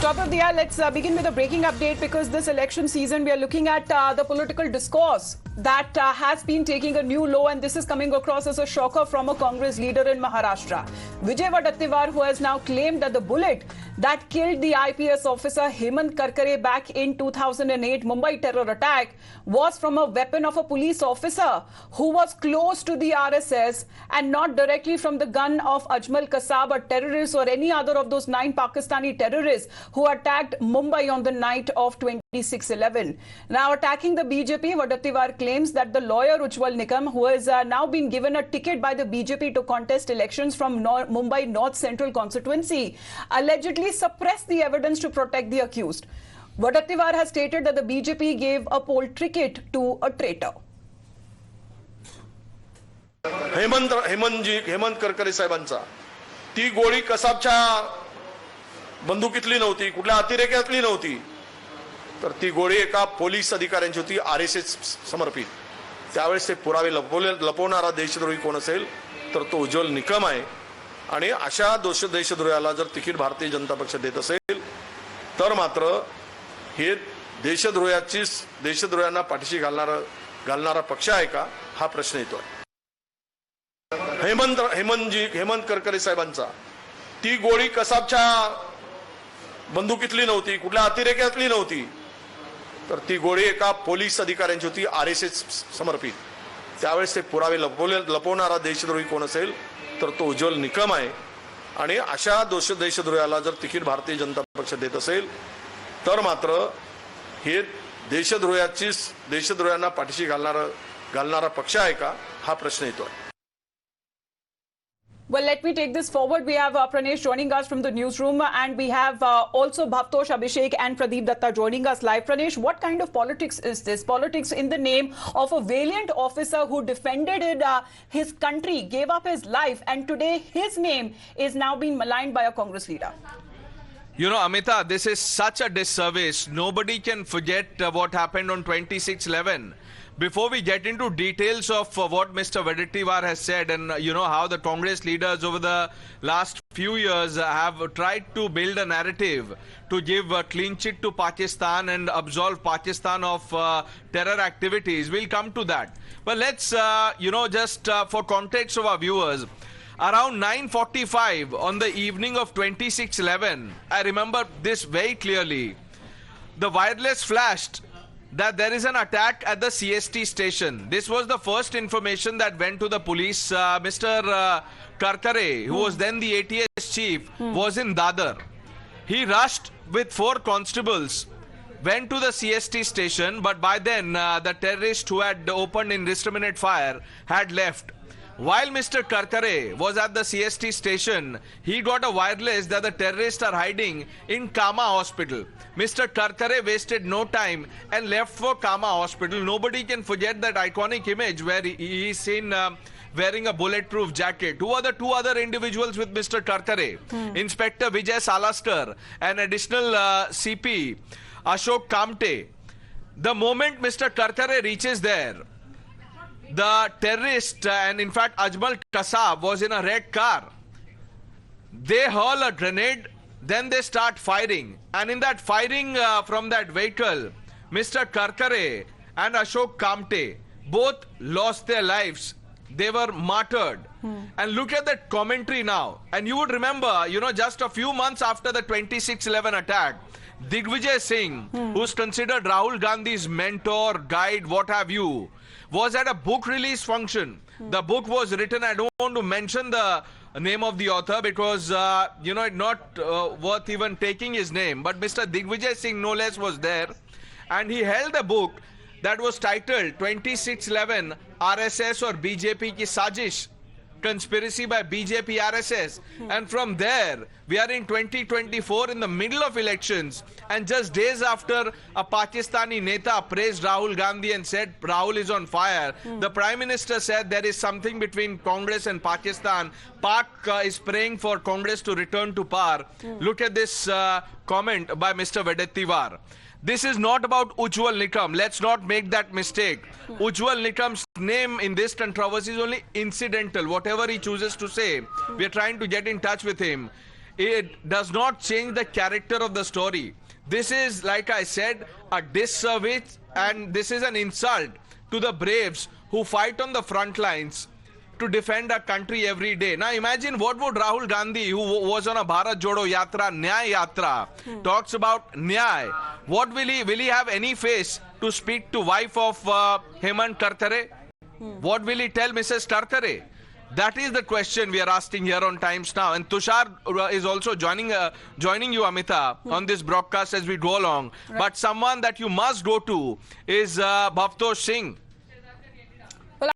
Top of the hour, let's begin with a breaking update because this election season we are looking at the political discourse that has been taking a new low, and this is coming across as a shocker from a Congress leader in Maharashtra. Vijay Wadettiwar, who has now claimed that the bullet that killed the IPS officer Hemant Karkare back in 2008 Mumbai terror attack was from a weapon of a police officer who was close to the RSS and not directly from the gun of Ajmal Kasab, a terrorist, or any other of those 9 Pakistani terrorists who attacked Mumbai on the night of 26/11. Now attacking the BJP, Wadettiwar claims that the lawyer Ujjwal Nikam, who has now been given a ticket by the BJP to contest elections from Mumbai North Central constituency, allegedly suppressed the evidence to protect the accused. Wadettiwar has stated that the BJP gave a poll ticket to a traitor. Hemant Karkare साहेबांचा ती गोळी कसाबच्या बंदुकीतली नव्हती, कुठल्या अतिरेक्यातली नव्हती, तर ती गोळी एका पोलीस अधिकाऱ्यांची होती, आरएसएस समर्पित. त्यावेळेस ते पुरावे लपवणारा देशद्रोही कोण असेल तर तो उज्ज्वल निकम आहे. आणि अशा देशद्रोहाला जर तिकीट भारतीय जनता पक्ष देत असेल तर मात्र हे देशद्रोह्यांना पाठीशी घालणारा पक्ष आहे का, हा प्रश्न येतोय. हेमंत करकरे साहेबांचा ती गोळी कसाबच्या बंदुकीतली नव्हती, कुठल्या अतिरेक्यातली नव्हती, तर ती गोळी एका पोलीस अधिकाऱ्यांची होती, आरएसएस समर्पित. त्यावेळेस ते पुरावे लपवणारा देशद्रोही कोण असेल तर तो उज्ज्वल निकम आहे. आणि अशा देशद्रोहाला जर तिकीट भारतीय जनता पक्ष देत असेल तर मात्र हे देशद्रोह्यांना पाठीशी घालणारा पक्ष आहे का, हा प्रश्न येतोय. Well, let me take this forward. We have Pranesh joining us from the newsroom, and we have also Bhavtosh, Abhishek and Pradeep Datta joining us live. Pranesh, what kind of politics is this? Politics in the name of a valiant officer who defended his country, gave up his life, and today his name is now being maligned by a Congress leader. You know, Amita, this is such a disservice. Nobody can forget what happened on 26/11. Before we get into details of what Mr. Wadettiwar has said and, you know, how the Congress leaders over the last few years have tried to build a narrative to give a clean chit to Pakistan and absolve Pakistan of terror activities, we'll come to that. But let's, just for context of our viewers, around 9:45 on the evening of 26/11, I remember this very clearly, the wireless flashed that there is an attack at the CST station. This was the first information that went to the police. Mr. Karkare, who was then the ATS chief, was in Dadar. He rushed with 4 constables, went to the CST station, but by then the terrorist who had opened indiscriminate fire had left. While Mr. Karkare was at the CST station, he got a wireless that the terrorists are hiding in Kama Hospital. Mr. Karkare wasted no time and left for Kama Hospital. Nobody can forget that iconic image where he is seen wearing a bulletproof jacket. Who are the 2 other individuals with Mr. Karkare? Inspector Vijay Salaskar and additional CP Ashok Kamte. The moment Mr. Karkare reaches there, the terrorist and in fact Ajmal Kasab was in a red car. They hurl a grenade, then they start firing, and in that firing from that vehicle, Mr. Karkare and Ashok Kamte both lost their lives. They were martyred. And look at that commentary now, and you would remember, just a few months after the 26/11 attack, Digvijay Singh, who's considered Rahul Gandhi's mentor, guide, what have you, was at a book release function. The book was written, I don't want to mention the name of the author because, it's not worth even taking his name. But Mr. Digvijay Singh, no less, was there. And he held a book that was titled 26/11 RSS or BJP Ki Sajish. Conspiracy by BJP RSS. And from there, we are in 2024 in the middle of elections, and just days after a Pakistani neta praised Rahul Gandhi and said Rahul is on fire, the Prime Minister said there is something between Congress and Pakistan. Pak is praying for Congress to return to power. Look at this comment by Mr. Wadettiwar. This is not about Ujjwal Nikam. Let's not make that mistake. Ujjwal Nikam's name in this controversy is only incidental. Whatever he chooses to say, we are trying to get in touch with him. it does not change the character of the story. This is, like I said, a disservice, and this is an insult to the braves who fight on the front lines to defend our country every day. Now imagine what would Rahul Gandhi, who was on a Bharat Jodo Yatra, Nyay Yatra, talks about Nyay. What will he have any face to speak to wife of Hemant Karkare? What will he tell Mrs. Karkare? That is the question we are asking here on Times Now. And Tushar is also joining you, Amita, on this broadcast as we go along. Right. But someone that you must go to is Bhavtosh Singh.